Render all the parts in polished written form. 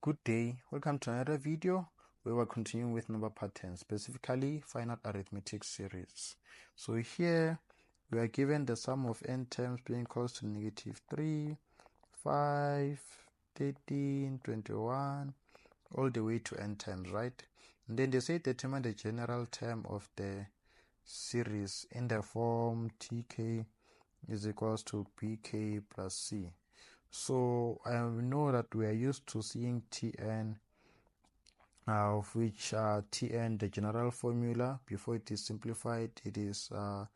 Good day, welcome to another video where we're continuing with number patterns, specifically finite arithmetic series. So here we are given the sum of n terms being equals to -3, 5, 13, 21, all the way to n terms, right? And then they say determine the general term of the series in the form tk is equals to bk plus c. So I know that we are used to seeing Tn, of which Tn, the general formula, before it is simplified, it is a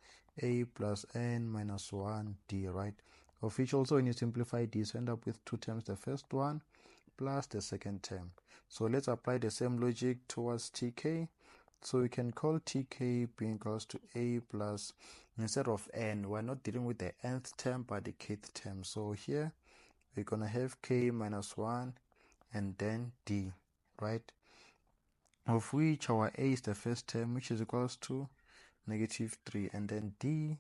plus n minus 1 d, right? Of which also when you simplify this, you end up with two terms, the first one plus the second term. So let's apply the same logic towards Tk. So we can call Tk being equals to a plus, instead of n, we're not dealing with the nth term but the kth term. So here we're gonna have k minus 1 and then d, right? Of which our a is the first term, which is equals to -3, and then d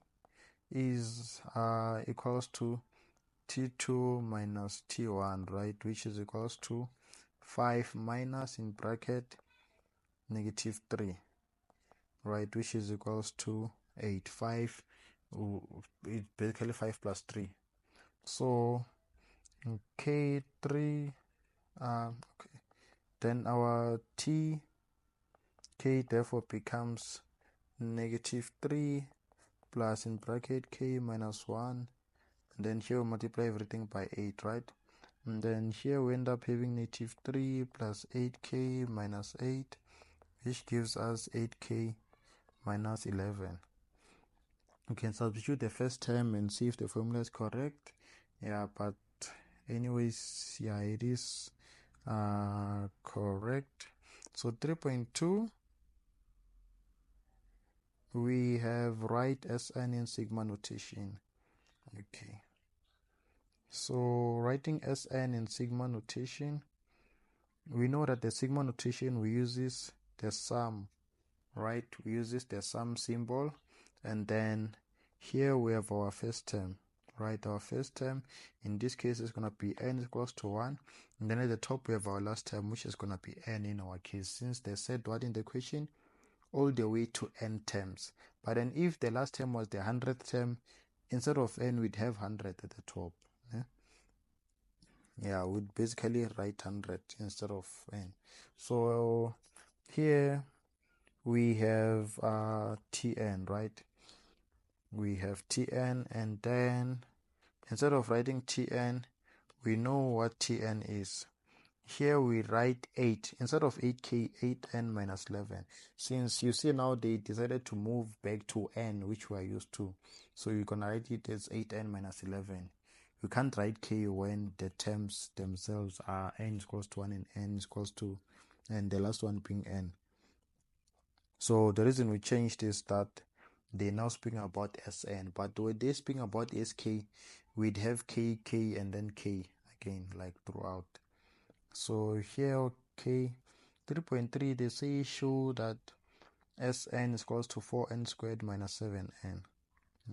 is equals to t2 minus t1, right, which is equals to 5 minus in bracket -3, right, which is equals to 8. 5 it's basically 5 plus 3. So k3 okay, then our k therefore becomes -3 plus in bracket k minus 1, and then here we multiply everything by 8, right? And then here we end up having -3 plus 8k minus 8, which gives us 8k minus 11. We can substitute the first term and see if the formula is correct. Yeah, but anyways, yeah, it is correct. So 3.2 we have write Sn in sigma notation. Okay, so writing Sn in sigma notation, we know that the sigma notation we uses the sum, right? We uses the sum symbol, and then here we have our first term, right? Our first term in this case is going to be n equals to 1, and then at the top we have our last term, which is going to be n in our case, since they said what in the question, all the way to n terms. But then if the last term was the 100th term, instead of n we'd have 100 at the top. Yeah, we'd basically write 100 instead of n. So here we have tn, right? We have tn, and then instead of writing tn, we know what tn is. Here we write 8 instead of 8k, 8n minus 11. Since you see now they decided to move back to n, which we are used to, so you're gonna write it as 8n minus 11. You can't write k when the terms themselves are n is equals to 1 and n is equals to, and the last one being n. So the reason we changed is that they now speaking about Sn, but when they speaking about Sk, we'd have k, k, and then k again, like throughout. So here, okay, 3.3, they say show that Sn is equals to 4n squared minus 7n.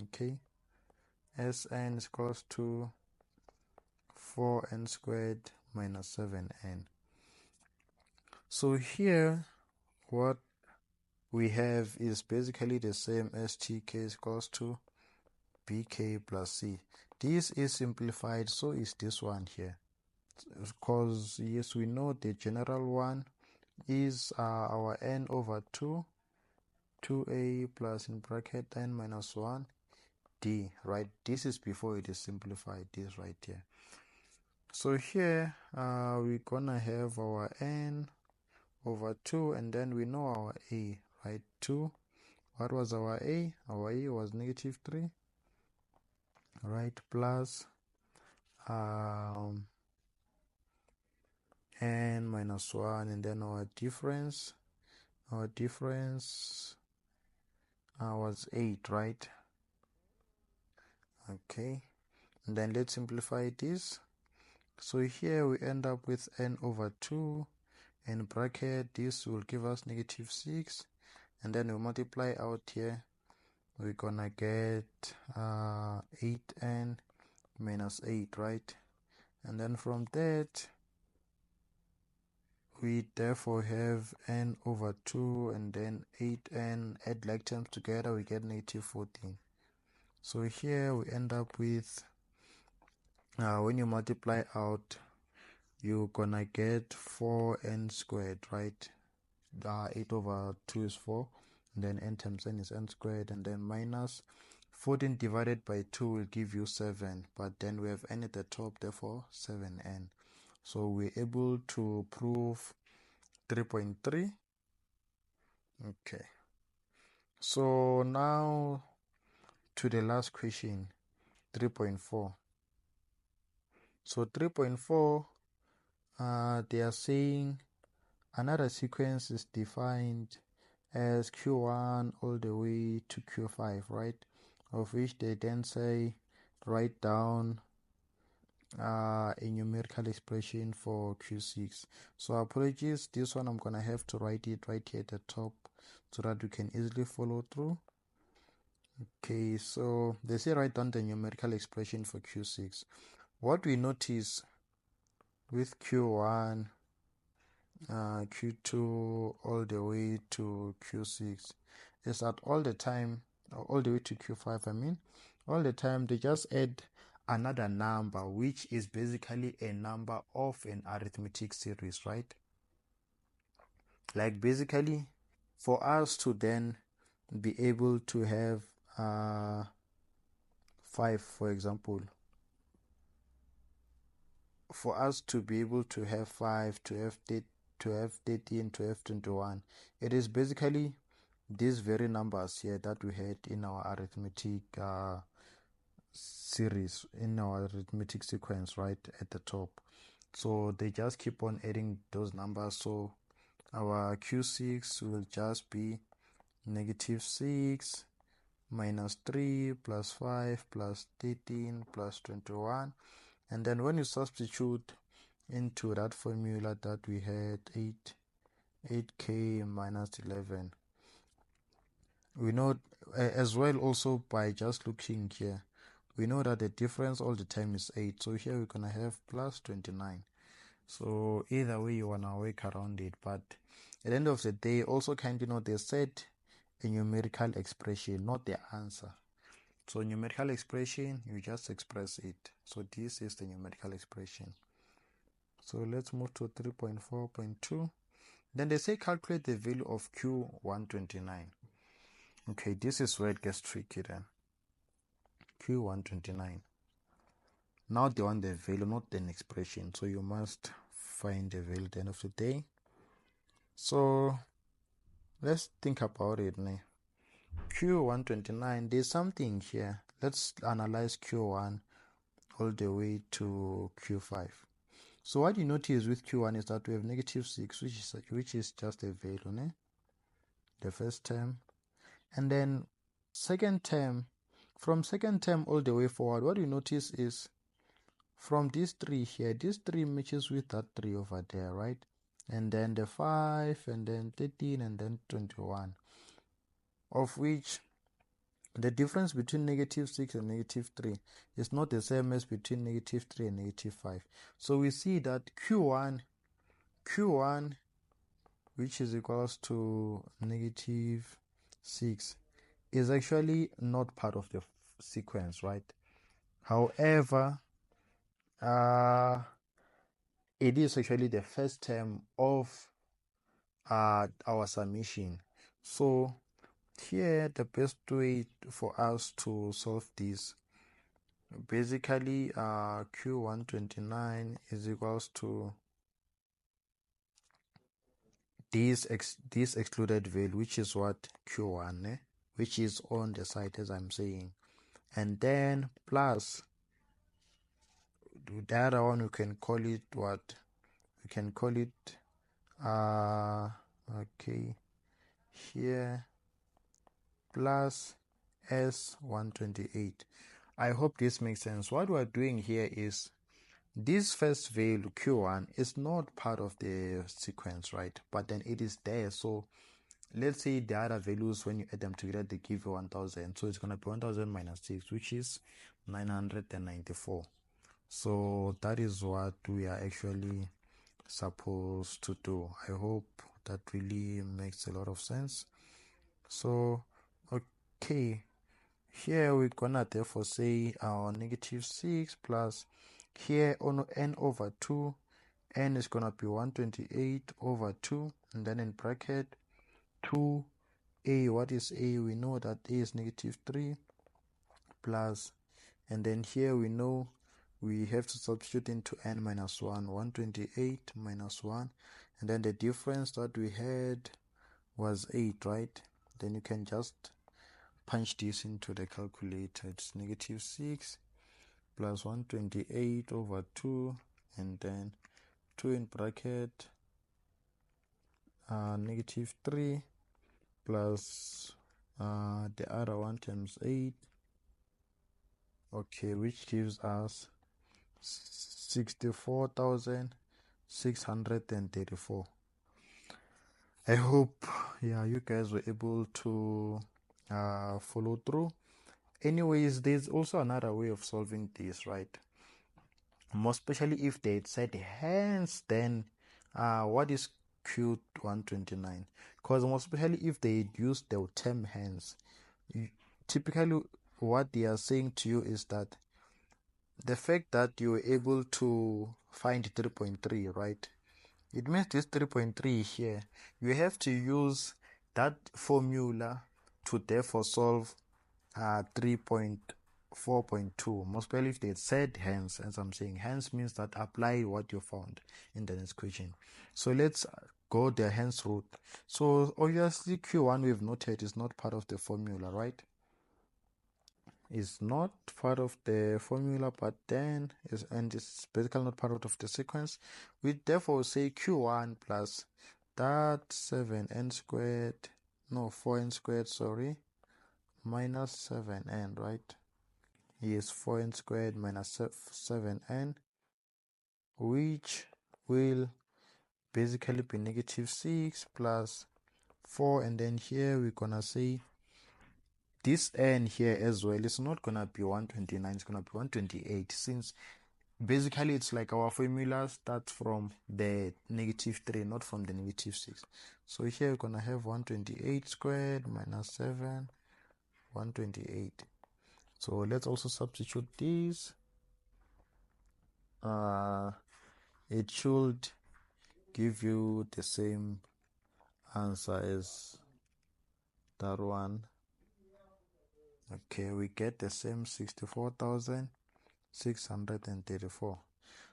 Okay, Sn is equals to 4n squared minus 7n. So here, what we have is basically the same as tk is equals to bk plus c. This is simplified, so is this one here. Because yes, we know the general one is our n over 2, 2a plus in bracket n minus 1 d, right? This is before it is simplified, this right here. So here we're gonna have our n over 2, and then we know our a, right? 2. What was our a? Our a was -3, right? Plus n minus 1, and then our difference was 8, right? Okay, and then let's simplify this. So here we end up with n over 2, in bracket this will give us -6, and then we multiply out here, we're gonna get 8n minus 8, right? And then from that we therefore have n over 2 and then 8n, add like terms together, we get negative 14. So here we end up with, when you multiply out, you're gonna get 4n squared, right? 8 over 2 is 4, and then n times n is n squared, and then minus 14 divided by 2 will give you 7, but then we have n at the top, therefore 7n. So we're able to prove 3.3. Okay, so now to the last question, 3.4. So 3.4, they are saying another sequence is defined as Q1 all the way to Q5, right? Of which they then say write down a numerical expression for Q6. So apologies, this one I'm gonna have to write it right here at the top so that we can easily follow through. Okay, so they say write down the numerical expression for Q6. What we notice with Q1, Q2 all the way to Q6 is that all the time, all the way to Q5 I mean, all the time they just add another number which is basically a number of an arithmetic series, right? Like basically for us to then be able to have 5, for example, for us to be able to have 5, to have 13, to have 21, it is basically these very numbers here that we had in our arithmetic series, in our arithmetic sequence right at the top. So they just keep on adding those numbers. So our Q6 will just be -6 minus 3 plus 5 plus 13 plus 21. And then when you substitute into that formula that we had 8k minus 11, we know as well also by just looking here, we know that the difference all the time is 8. So here we're gonna have plus 29. So either way you wanna work around it, but at the end of the day, also kindly note they said a numerical expression, not the answer. So numerical expression, you just express it. So this is the numerical expression. So let's move to 3.4.2. Then they say calculate the value of Q129. Okay, this is where it gets tricky then. Q129. Now they want the value, not an expression. So you must find the value at the end of the day. So let's think about it now. Q129, there's something here. Let's analyze Q1 all the way to Q5. So what you notice with Q1 is that we have -6, which is just a value, né? The first term. And then second term, from second term all the way forward, what you notice is from this 3 here, this 3 matches with that 3 over there, right? And then the 5, and then 13, and then 21. Of which the difference between -6 and -3 is not the same as between -3 and -5. So we see that Q1, which is equals to -6, is actually not part of the sequence, right? However, it is actually the first term of our summation. So here the best way for us to solve this, basically Q129 is equals to this excluded value, which is what Q1, which is on the side as I'm saying, and then plus the other one, we can call it what? We can call it okay, here plus S128. I hope this makes sense. What we're doing here is this first value Q1 is not part of the sequence, right? But then it is there. So let's say the other values, when you add them together, they give you 1000. So it's going to be 1000 minus 6, which is 994. So that is what we are actually supposed to do. I hope that really makes a lot of sense. So okay, here we're gonna therefore say our negative 6 plus here on n over 2, n is gonna be 128 over 2, and then in bracket 2a. What is a? We know that a is negative 3 plus, and then here we know we have to substitute into n minus 1, 128 minus 1, and then the difference that we had was 8, right? Then you can just punch this into the calculator. It's negative 6 plus 128 over 2, and then 2 in bracket negative 3 plus the other one times 8, okay, which gives us 64,634. I hope you guys were able to follow through. Anyways, there's also another way of solving this, right? More especially if they had said hence, then what is Q129? Because more especially if they had used the term hence, typically what they are saying to you is that the fact that you were able to find 3.3, right? It means this 3.3 here, you have to use that formula to therefore solve 3.4.2. Most probably if they said hence, as I'm saying, hence means that apply what you found in the next equation. So let's go the hence route. So obviously Q1 we've noted is not part of the formula, right? Is not part of the formula, but then it's basically not part of the sequence. We therefore say Q1 plus that 7n squared, no 4n squared, sorry, minus 7n, right? Yes, 4n squared minus 7n, which will basically be negative 6 plus 4, and then here we're gonna say this n here as well is not gonna be 129, it's gonna be 128, since basically it's like our formula starts from the negative 3, not from the negative 6. So here we're gonna have 128 squared minus 7, 128. So let's also substitute this. It should give you the same answer as that one. Okay, we get the same 64,634.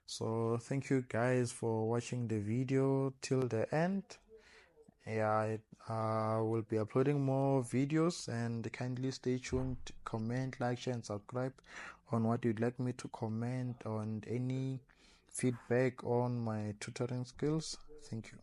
So thank you guys for watching the video till the end. I will be uploading more videos, and kindly stay tuned, comment, like, share, and subscribe on what you'd like me to comment on, any feedback on my tutoring skills. Thank you.